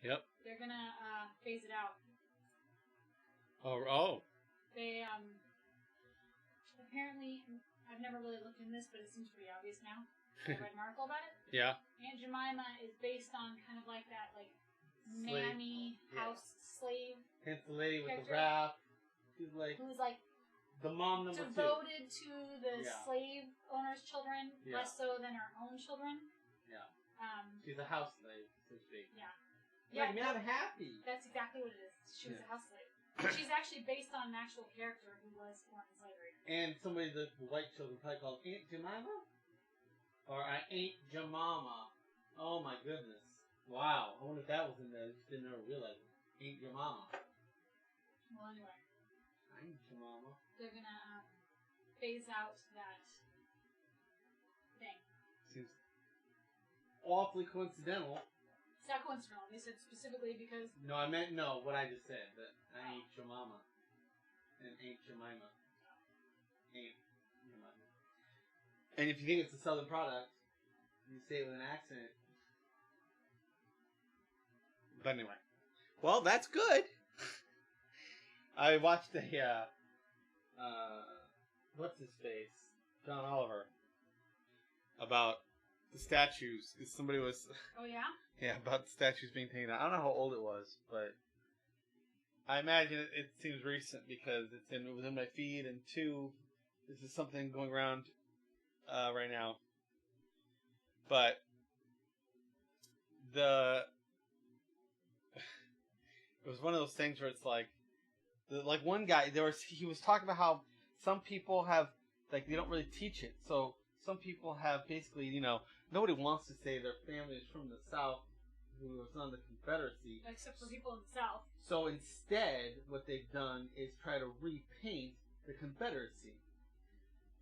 Yep. They're gonna phase it out. Oh. They apparently, I've never really looked into this, but it seems pretty obvious now. I read an article about it. Yeah. Aunt Jemima is based on kind of like that, like mammy house slave. Hence the lady with character. the rap. Who's like the mom number devoted to the Yeah. slave owner's children, less so than her own children. Yeah. She's a house slave, so to speak. Yeah. Yeah, me, I'm happy. That's exactly what it is. She was a house slave. She's actually based on an actual character who was born in slavery. And somebody that the white children probably called Aunt Jemima? Or Aunt Jemima. Oh my goodness. Wow. I wonder if that was in there. I just didn't ever realize it. Aunt Jemima. Well, anyway. Aunt Jemima. They're gonna phase out that thing. Seems awfully coincidental. It's not coincidental. They said specifically because... No, I meant what I just said. That I ain't your mama. And Aunt Jemima. Aunt Jemima. And if you think it's a southern product, you say it with an accent. But anyway. Well, that's good. I watched a, what's his face? John Oliver. About the statues. Because somebody was... Oh, yeah? Yeah, about the statues being taken down. I don't know how old it was, but I imagine it seems recent because it was in my feed, and two, this is something going around right now. But it was one of those things where it's like one guy he was talking about how some people have they don't really teach it. So some people have basically nobody wants to say their family is from the South who was on the Confederacy. Except for people in the South. So instead, what they've done is try to repaint the Confederacy.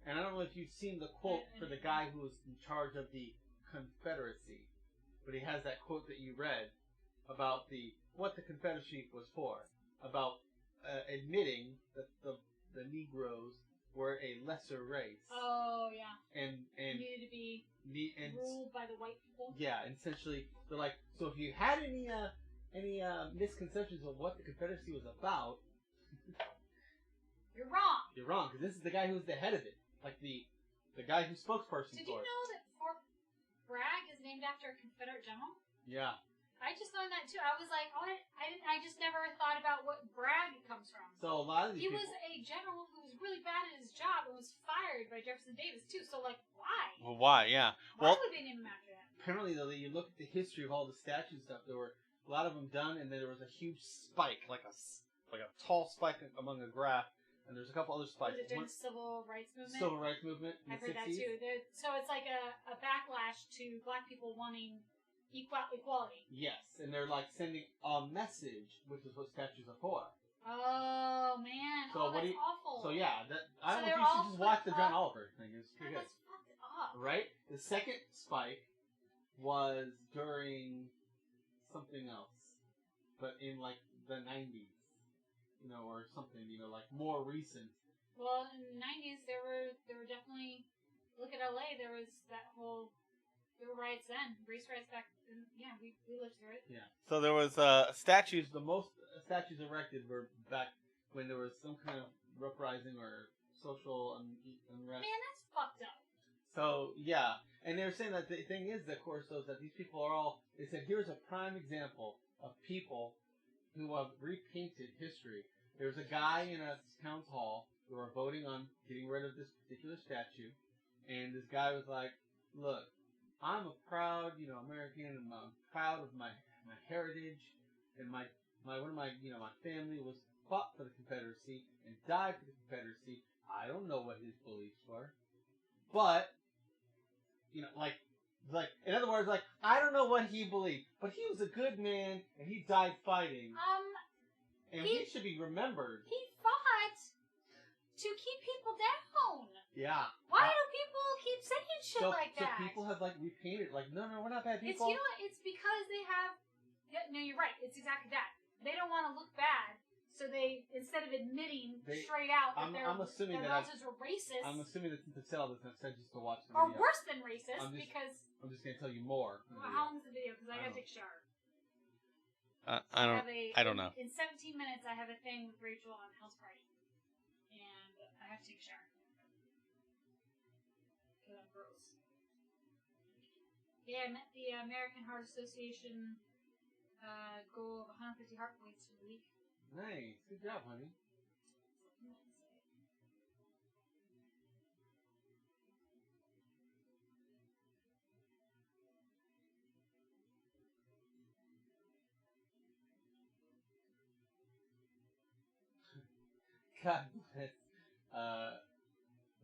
And I don't know if you've seen the quote for the guy who was in charge of the Confederacy, but he has that quote that you read about what the Confederacy was for, about admitting that the Negroes were a lesser race. Oh, yeah. And needed to be ruled by the white people. Yeah, and essentially, they're like, so if you had any misconceptions of what the Confederacy was about, you're wrong. You're wrong, because this is the guy who's the head of it. Like the guy who's spokesperson Did for it. Did you know that Fort Bragg is named after a Confederate general? Yeah. I just learned that too. I was like, oh, I just never thought about what Bragg comes from. So a lot of these people... was a general who was really bad at his job and was fired by Jefferson Davis too. So like, why? Well, why? Yeah. Why would they name him after that? Apparently, though, you look at the history of all the statues and stuff. There were a lot of them done, and then there was a huge spike, like a tall spike among a graph, and there's a couple other spikes. Was it during the Civil Rights Movement? Civil Rights Movement. I've heard that too. So it's like a backlash to black people wanting equality. Yes, and they're like sending a message, which is what statues are for. Oh man! So that's awful. So yeah, I don't know if you should just watch the John Oliver thing. It's pretty good. That's fucked up. Right? The second spike was during something else, but in like the 90s, or something, like more recent. Well, in the 90s, there were definitely. Look at LA. There was that whole. There were riots then, race riots back then. Yeah, we lived through it. Yeah. So there was statues. The most statues erected were back when there was some kind of uprising or social unrest. Man, that's fucked up. So yeah, and they were saying that the thing is, of course, though, that these people are all. They said here's a prime example of people who have repainted history. There was a guy in a town hall who were voting on getting rid of this particular statue, and this guy was like, "Look. I'm a proud, American, and I'm proud of my heritage, and my family was fought for the Confederacy and died for the Confederacy. I don't know what his beliefs were, but in other words, I don't know what he believed, but he was a good man and he died fighting, and he should be remembered. He fought to keep people down. Yeah. Why do people keep saying shit like that? So people have repainted no, we're not bad people. It's because they have. Yeah, no, you're right. It's exactly that. They don't want to look bad, so they instead of admitting straight out that their relatives were racist. I'm assuming that the sale doesn't have said just to watch the video. Or worse than racist, because I'm just gonna tell you more. How long is the video? Because I gotta take a shower. I don't know. In 17 minutes, I have a thing with Rachel on House Party. And I have to take a shower. Because I'm gross. Yeah, I met the American Heart Association goal of 150 heart beats for the week. Nice. Good job, honey. God bless.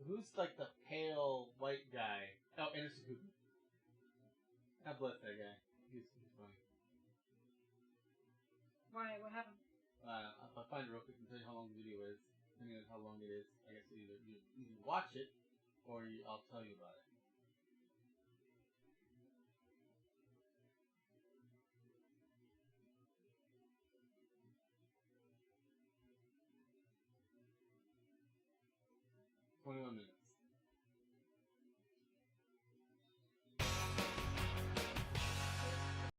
Who's like the pale white guy? Oh, Anderson Cooper. God bless that guy. He's funny. Why? What happened? If I find it real quick and tell you how long the video is, depending on how long it is, I guess either you watch it or I'll tell you about it. "21 minutes.